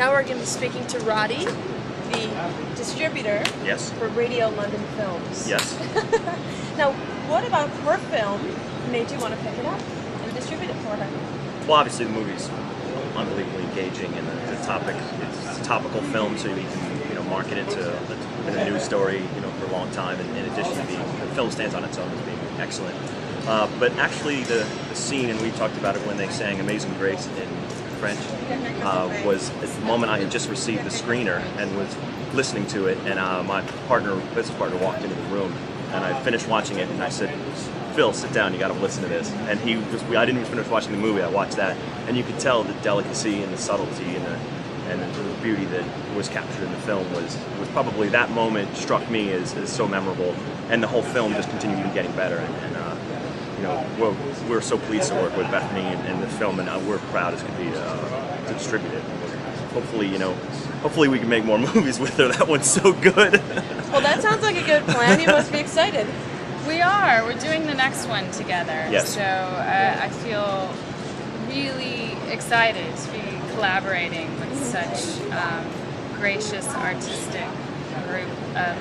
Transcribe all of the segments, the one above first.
Now we're going to be speaking to Roddy, the distributor for Radion London Films. Yes. Now, what about her film made you want to pick it up and distribute it for her? Well, obviously the movie's unbelievably engaging, and the topic, it's a topical film, so you can market it to a news story for a long time. And in addition to being, the film stands on its own as being excellent. But actually, the scene, and we talked about it when they sang "Amazing Grace" in French, was at the moment I had just received the screener and was listening to it, and my business partner, walked into the room, and I finished watching it, and I said, "Phil, sit down. You got to listen to this." And I didn't even finish watching the movie. I watched that, and you could tell the delicacy and the subtlety and the beauty that was captured in the film was probably, that moment struck me as so memorable, and the whole film just continued getting better. And we're so pleased to work with Bethany and the film, and we're proud as could be to distribute it. Hopefully we can make more movies with her. That one's so good. Well, that sounds like a good plan. You must be excited. We are. We're doing the next one together. Yes. So I feel really excited to be collaborating with such gracious, artistic group of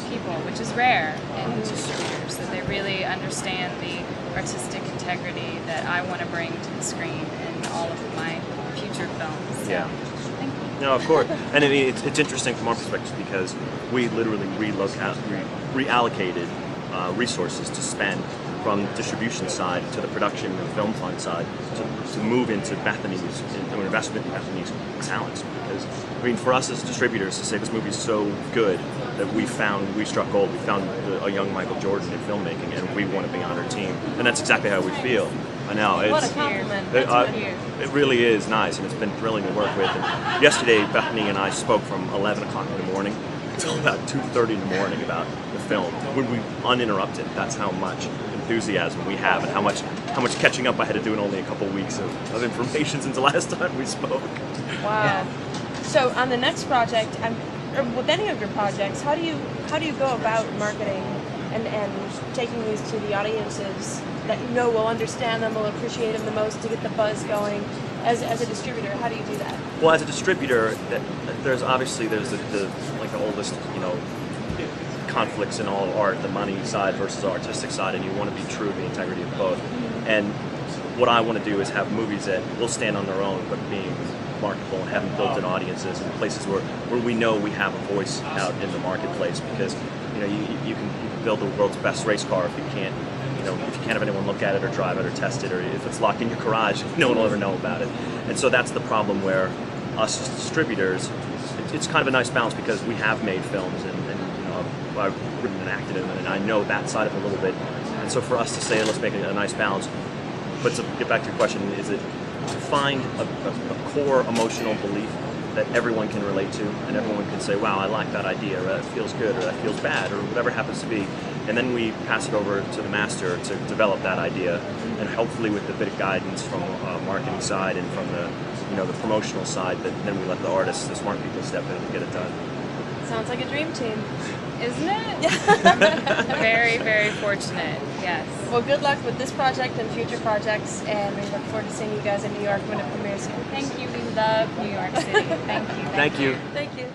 people, which is rare in distributors, that they really understand the artistic integrity that I want to bring to the screen in all of my future films. So, yeah. thank you. No, of course. And I mean, it's interesting from our perspective because we literally reallocated resources to spend from the distribution side to the production and film fund side to move into Bethany's, investment in Bethany's talents. Because, I mean, for us as distributors to say this movie is so good that we struck gold. We found a young Michael Jordan in filmmaking, and we want to be on her team. And that's exactly how we feel. I know. What a compliment. It really is nice, and it's been thrilling to work with. And yesterday, Bethany and I spoke from 11 o'clock in the morning until about 2:30 in the morning about the film. When we uninterrupted, that's how much enthusiasm we have, and how much catching up I had to do in only a couple weeks of information since the last time we spoke. Wow. So on the next project, or with any of your projects, how do you go about marketing and taking these to the audiences that you know will understand them, will appreciate them the most, to get the buzz going? As a distributor, how do you do that? Well, as a distributor, there's the oldest conflicts in all of art, the money side versus the artistic side, and you want to be true to the integrity of both. And what I want to do is have movies that will stand on their own, but being marketable and having built-in audiences in places where we know we have a voice out in the marketplace. Because you can build the world's best race car if you can't have anyone look at it or drive it or test it, or if it's locked in your garage, no one will ever know about it. And so that's the problem where us as distributors, it's kind of a nice balance, because we have made films and I've written and acted in them, and I know that side of it a little bit. And so for us to say, let's make a nice balance. But to get back to your question, is it to find a core emotional belief that everyone can relate to, and everyone can say, wow, I like that idea, or that feels good, or that feels bad, or whatever it happens to be. And then we pass it over to the master to develop that idea, and hopefully with a bit of guidance from marketing side and from the promotional side, that then we let the artists, the smart people, step in and get it done. Sounds like a dream team. Isn't it? Very, very fortunate, yes. Well, good luck with this project and future projects, and we look forward to seeing you guys in New York when it premieres here. Thank you. We love New York City. Thank you. Thank you. Thank you.